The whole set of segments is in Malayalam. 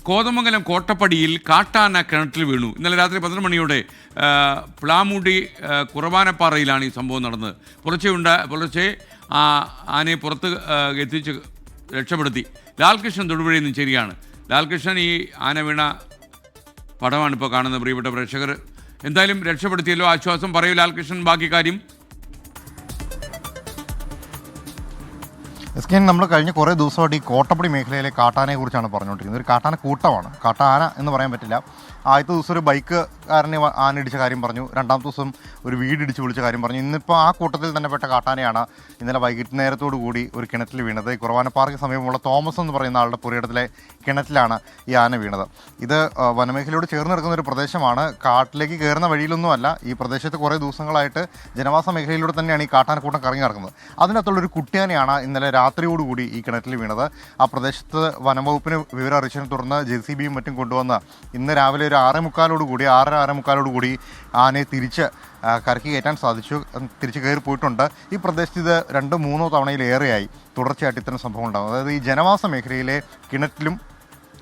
കോതമംഗലം കോട്ടപ്പടിയിൽ കാട്ടാന കിണറ്റിൽ വീണു. ഇന്നലെ രാത്രി 11 മണിയോടെ പ്ലാമുടി കുറവാനപ്പാറയിലാണ് ഈ സംഭവം നടന്നത്. പുലർച്ചെ ആനയെ പുറത്ത് എത്തിച്ച് രക്ഷപ്പെടുത്തി. ലാൽകൃഷ്ണൻ തൊടുപുഴയിൽ നിന്ന് ശരിയാണ്. ലാൽകൃഷ്ണൻ, ഈ ആന വീണ പടമാണ് ഇപ്പോൾ കാണുന്നത്. പ്രിയപ്പെട്ട പ്രേക്ഷകർ, എന്തായാലും രക്ഷപ്പെടുത്തിയല്ലോ, ആശ്വാസം. പറയൂ ലാൽകൃഷ്ണൻ, ബാക്കി കാര്യം. എസ് കെ, നമ്മൾ കഴിഞ്ഞ കുറേ ദിവസമായിട്ട് ഈ കോട്ടപ്പടി മേഖലയിലെ കാട്ടാനയെ കുറിച്ചാണ് പറഞ്ഞുകൊണ്ടിരിക്കുന്നത്. ഒരു കാട്ടാന കൂട്ടമാണ്, കാട്ടാന എന്ന് പറയാൻ പറ്റില്ല. ആദ്യത്തെ ദിവസം ഒരു ബൈക്കുകാരനെ ആന ഇടിച്ച കാര്യം പറഞ്ഞു. രണ്ടാമത്തെ ദിവസം ഒരു വീടിടിച്ച് വിളിച്ച കാര്യം പറഞ്ഞു. ഇന്നിപ്പോൾ ആ കൂട്ടത്തിൽ തന്നെ പെട്ട കാട്ടാനയാണ് ഇന്നലെ വൈകിട്ട് നേരത്തോടു കൂടി ഒരു കിണറ്റിൽ വീണത്. ഈ കുറവാനപ്പാറയ്ക്ക് സമീപമുള്ള തോമസ് എന്ന് പറയുന്ന ആളുടെ പുരയിടത്തിലെ കിണറ്റിലാണ് ഈ ആന വീണത്. ഇത് വനമേഖലയോട് ചേർന്ന് കിടക്കുന്ന ഒരു പ്രദേശമാണ്. കാട്ടിലേക്ക് കയറുന്ന വഴിയിലൊന്നുമല്ല. ഈ പ്രദേശത്ത് കുറേ ദിവസങ്ങളായിട്ട് ജനവാസ മേഖലയിലൂടെ തന്നെയാണ് ഈ കാട്ടാനക്കൂട്ടം കറങ്ങി നടക്കുന്നത്. അതിനകത്തുള്ളൊരു കുട്ടിയാനയാണ് ഇന്നലെ രാത്രിയോടുകൂടി ഈ കിണറ്റിൽ വീണത്. ആ പ്രദേശത്ത് വനംവകുപ്പിന് വിവരം അറിയിച്ചതിനെ തുടർന്ന് JCBയും മറ്റും കൊണ്ടുവന്ന് ഇന്ന് രാവിലെ ഒരു 6:45 ആനയെ തിരിച്ച് കരയ്ക്ക് കയറ്റാൻ സാധിച്ചു. തിരിച്ച് കയറി പോയിട്ടുണ്ട്. ഈ പ്രദേശത്ത് ഇത് 2-3 തവണയിലേറെയായി തുടർച്ചയായിട്ട് ഇത്തരം സംഭവം ഉണ്ടാകും. അതായത് ഈ ജനവാസ മേഖലയിലെ കിണറ്റിലും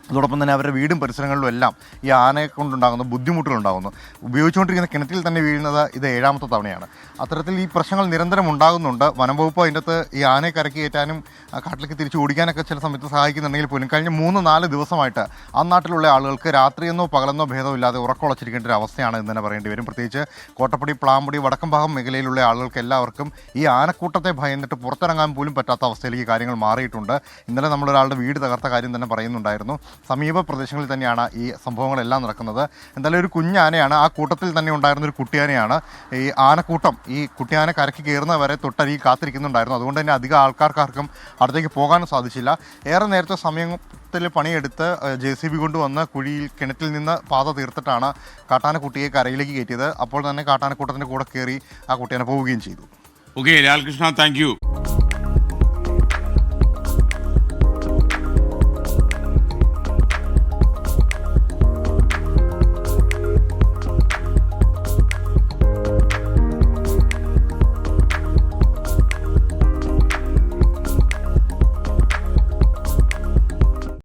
അതോടൊപ്പം തന്നെ അവരുടെ വീടും പരിസരങ്ങളിലും എല്ലാം ഈ ആനയെ കൊണ്ടുണ്ടാകുന്ന ബുദ്ധിമുട്ടുകളുണ്ടാകുന്നു. ഉപയോഗിച്ചുകൊണ്ടിരിക്കുന്ന കിണറ്റിൽ തന്നെ വീഴുന്നത് ഇത് 7ാമത്തെ തവണയാണ്. അത്തരത്തിൽ ഈ പ്രശ്നങ്ങൾ നിരന്തരം ഉണ്ടാകുന്നുണ്ട്. വനംവകുപ്പ് അതിൻ്റെ അകത്ത് ഈ ആനയെ കരയ്ക്ക് കയറ്റാനും കാട്ടിലേക്ക് തിരിച്ച് ഓടിക്കാനൊക്കെ ചില സമയത്ത് സഹായിക്കുന്നുണ്ടെങ്കിൽ പോലും കഴിഞ്ഞ 3-4 ദിവസമായിട്ട് ആ നാട്ടിലുള്ള ആളുകൾക്ക് രാത്രിയെന്നോ പകലെന്നോ ഭേദമില്ലാതെ ഉറക്കമുളച്ചിരിക്കേണ്ട ഒരു അവസ്ഥയാണ് എന്ന് തന്നെ പറയേണ്ടി വരും. പ്രത്യേകിച്ച് കോട്ടപ്പടി, പ്ലാമ്പടി, വടക്കംഭാഗം മേഖലയിലുള്ള ആളുകൾക്ക് എല്ലാവർക്കും ഈ ആനക്കൂട്ടത്തെ ഭയന്നിട്ട് പുറത്തിറങ്ങാൻ പോലും പറ്റാത്ത അവസ്ഥയിലേക്ക് കാര്യങ്ങൾ മാറിയിട്ടുണ്ട്. ഇന്നലെ നമ്മളൊരാളുടെ വീട് തകർത്ത കാര്യം തന്നെ പറയുന്നുണ്ടായിരുന്നു. സമീപ പ്രദേശങ്ങളിൽ തന്നെയാണ് ഈ സംഭവങ്ങളെല്ലാം നടക്കുന്നത്. എന്തായാലും ഒരു കുഞ്ഞാനയാണ്. ആ കൂട്ടത്തിൽ തന്നെ ഉണ്ടായിരുന്ന ഒരു കുട്ടിയാനയാണ്. ഈ ആനക്കൂട്ടം ഈ കുട്ടിയാന കരയ്ക്ക് കയറുന്നവരെ തൊട്ടരികിൽ കാത്തിരിക്കുന്നുണ്ടായിരുന്നു. അതുകൊണ്ട് തന്നെ അധികം ആൾക്കാർക്കാർക്കും അടുത്തേക്ക് പോകാനും സാധിച്ചില്ല. ഏറെ നേരത്തെ സമയത്തിൽ പണിയെടുത്ത് JCB കൊണ്ടുവന്ന് കിണറ്റിൽ നിന്ന് പാത തീർത്തിട്ടാണ് കാട്ടാനക്കുട്ടിയെ കരയിലേക്ക് കയറ്റിയത്. അപ്പോൾ തന്നെ കാട്ടാനക്കൂട്ടത്തിൻ്റെ കൂടെ കയറി ആ കുട്ടിയാന പോവുകയും ചെയ്തു. Okay Lalkrishna, thank you.